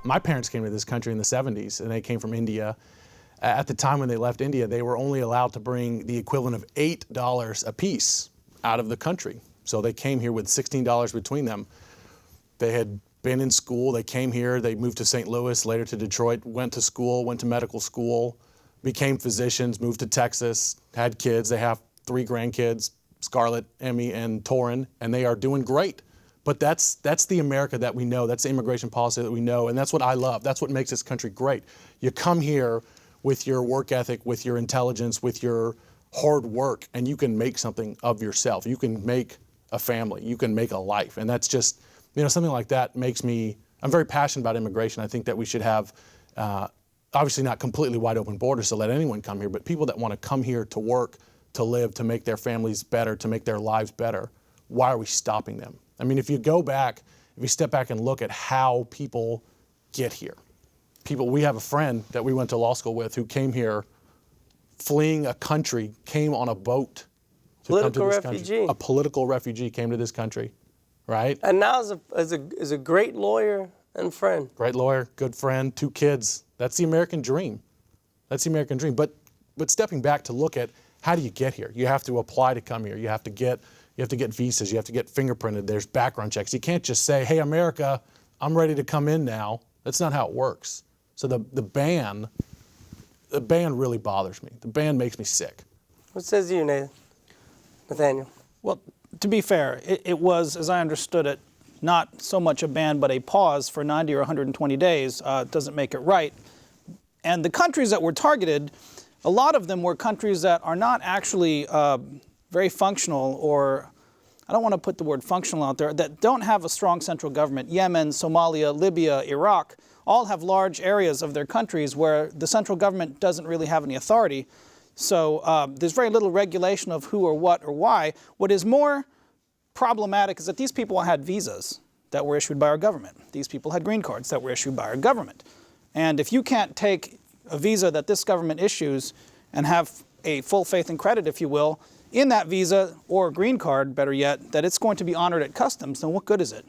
My parents came to this country in the 70s, and they came from India. At the time when they left India, they were only allowed to bring the equivalent of $8 a piece out of the country. So they came here with $16 between them. They had been in school, they came here, they moved to St. Louis, later to Detroit, went to school, went to medical school, became physicians, moved to Texas, had kids. They have 3 grandkids, Scarlett, Emmy, and Torin, and they are doing great. But that's the America that we know. That's the immigration policy that we know, and that's what I love. That's what makes this country great. You come here with your work ethic, with your intelligence, with your hard work, and you can make something of yourself. You can make a family. You can make a life, and that's just, you know, something like that makes me. I'm very passionate about immigration. I think that we should have, obviously not completely wide open borders to let anyone come here, but people that want to come here to work, to live, to make their families better, to make their lives better. Why are we stopping them? I mean, if you go back, if you step back and look at how people get here. We have a friend that we went to law school with who came here fleeing a country, came on a boat to come to this country. A political refugee came to this country, right? And now is a great lawyer and friend. Great lawyer, good friend, 2 kids. That's the American dream. That's the American dream. But stepping back to look at how do you get here? You have to apply to come here. You have to get visas. You have to get fingerprinted. There's background checks. You can't just say, hey, America, I'm ready to come in now. That's not how it works. So the ban really bothers me. The ban makes me sick. What says you, Nathaniel? Well, to be fair, it was, as I understood it, not so much a ban, but a pause for 90 or 120 days. Doesn't make it right. And the countries that were targeted, a lot of them were countries that are not actually very functional, or I don't want to put the word functional out there, that don't have a strong central government. Yemen, Somalia, Libya, Iraq, all have large areas of their countries where the central government doesn't really have any authority. So there's very little regulation of who or what or why. What is more problematic is that these people had visas that were issued by our government. These people had green cards that were issued by our government. And if you can't take a visa that this government issues and have a full faith and credit, if you will, in that visa or green card, better yet, that it's going to be honored at customs, then what good is it?